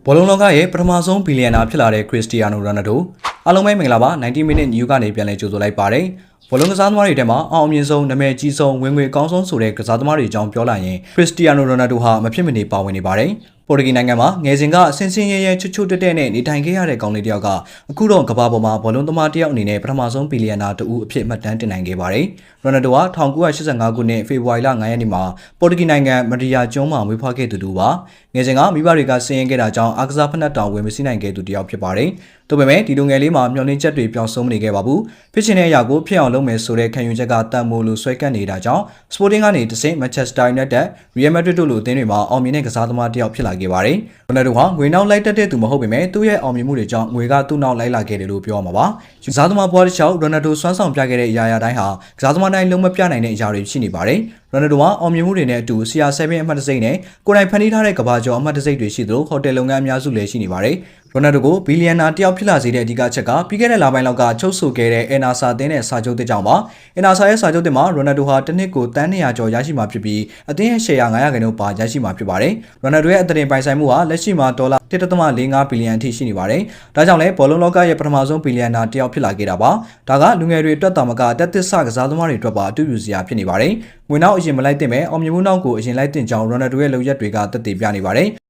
ဘောလုံးလောကရဲ့ပထမဆုံးဘီလီယံနာဖြစ်လာတဲ့ခရစ္စတီယာနိုရိုနယ်ဒိုအားလုံးပဲမင်္ဂလာပါ90 minute news ကနေပြန်လည်ကြိုဆိုလိုက်ပါတယ်ဘောလုံးကစားသမားတွေထဲမှာအောင်အမြင့်ဆုံးနာမည်ကြီးဆုံးဝင်ငွေအကောင်းဆုံးဆိုတဲ့ကစားသမားတွေအကြောင်းပြောလိုက်ရင်ခရစ္စတီယာနိုရိုနယ်ဒိုဟာမဖြစ်မနေပါဝင်နေပါတယ်ပေါ်တူဂီနိုင်ငံမှာငယ်စဉ်ကဆင်းဆင်းရဲရဲချွတ်ချွတ်တက်တက်နဲ့နေထိုင်ခဲ့ရတဲ့ကောင်လေးတယောက်ကအခုတော့ကမ္ဘာပေါ်မှာဘောလုံးသမားတယောက်အနေနဲ့ပထမဆုံးဘီလီယံနာတဦးအဖြစ်မှတ်တမ်းတင်နိုင်ခဲ့ပါတယ်။ရိုနယ်ဒိုက1985ခုနှစ်ဖေဖော်ဝါရီလ9ရက်နေ့မှာပေါ်တူဂီနိုင်ငံမဒီယာကျွန်းမှာမွေးဖွားခဲ့သူတူပါ။ငယ်စဉ်ကမိဘတွေကဆင်းရဲခဲ့တာကြောင့်အားကစားဖက်နှက်တောင်ဝင်မစည်းနိုင်ခဲ့သူတယောက်ဖြစ်ပါတယ်။ဒါပေမဲ့ဒီလူငယ်လေးမှာမျှော်လင့်ချက်တွေပြောင်းဆုံးမနေခဲ့ပါဘူး။ဖြစ်ချင်တဲ့အရာကိုဖြစ်အောင်လုပ်မယ်ဆိုတဲ့ခံယူချက်ကတန်မိုးလိုဆွဲကပ်နေတာကြောင့် Sporting ကနေတဆင့် Manchester United, Real Madrid တို့လိုအသင်းတွေမှာအောင်မြင်တဲ့ကစားသမားတယောက်ဖြစ်လာခဲ့ပါတယ်။ရိုနယ်ဒိုဟာငွေနောက်လိုက်တက်တဲ့သူမဟုတ်ပေမဲ့သူ့ရဲ့အောင်မြင်မှုတွေကြောင့်ငွေကသူ့နောက်လိုက်လာခဲ့တယ်လို့ပြောရမှာပါ။ကစားသမားဘွားတစ်ချောင်းရိုနယ်ဒိုစွမ်းဆောင်ပြခဲ့တဲ့အရာတိုင်းဟာကစားသမားတိုင်းလုံးမပြနိုင်တဲ့အရာတွေရှိနေပါတယ်။ရိုနယ်ဒိုဟာအောင်မြင်မှုတွေနဲ့အတူ CR7 အမှတ်တစိမ့်နဲ့ကိုယ်တိုင်ဖန်တီးထားတဲ့ကမ္ဘာကျော်အမှတ်တစိမ့်တွေရှိသလိုဟိုတယ်လုပ်ငန်းအများစုလည်းရှိနေပါတယ်။ရိုနယ်ဒိုကိုဘီလီယံနာတယောက်ဖြစ်လာစေတဲ့အဓိကအချက်ကပြီးခဲ့တဲ့လပိုင်းလောက်ကချုပ်ဆိုခဲ့တဲ့အန်နာဆာတင်းနဲ့စာချုပ်တစ်ကြောင်ပါ။အန်နာဆာရဲ့စာချုပ်တင်မှာရိုနယ်ဒိုဟာတစ်နှစ်ကိုတန်း200ကျော်ရရှိမှာဖြစ်ပြီးအသင်းရဲ့ရှယ်ယာ900ခန်းတို့ပါရရှိမှာဖြစ်ပါတယ်။ရိုနယ်ဒိုရဲ့အသင်းပိုင်ဆိုင်မှုဟာလက်ရှိမှာဒေါ်လာ1.45 ဘီလီယံအထိရှိနေပါတယ်။ဒါကြောင့်လည်းဘောလုံးလောကရဲ့ပထမဆုံးဘီလီယံနာတယောက်ဖြစ်လာခဲ့တာပါ။ဒါကလူငယ်တွေအတွက်တာမကတက်သစ်ဆကစားသမားတွေအတွက်ပါအတူယူစရာဖြစ်နေပါတယ်။ငွေနောက်အရင်မလိုက်သင့်ပဲအောင်မြင်မှုနောက်ကိုအရင်လိုက်သင့်ကြောင်းရိုနယ်ဒိုရဲ့လုပ်ရက်တွေကသက်သေပြနေပါတယ်။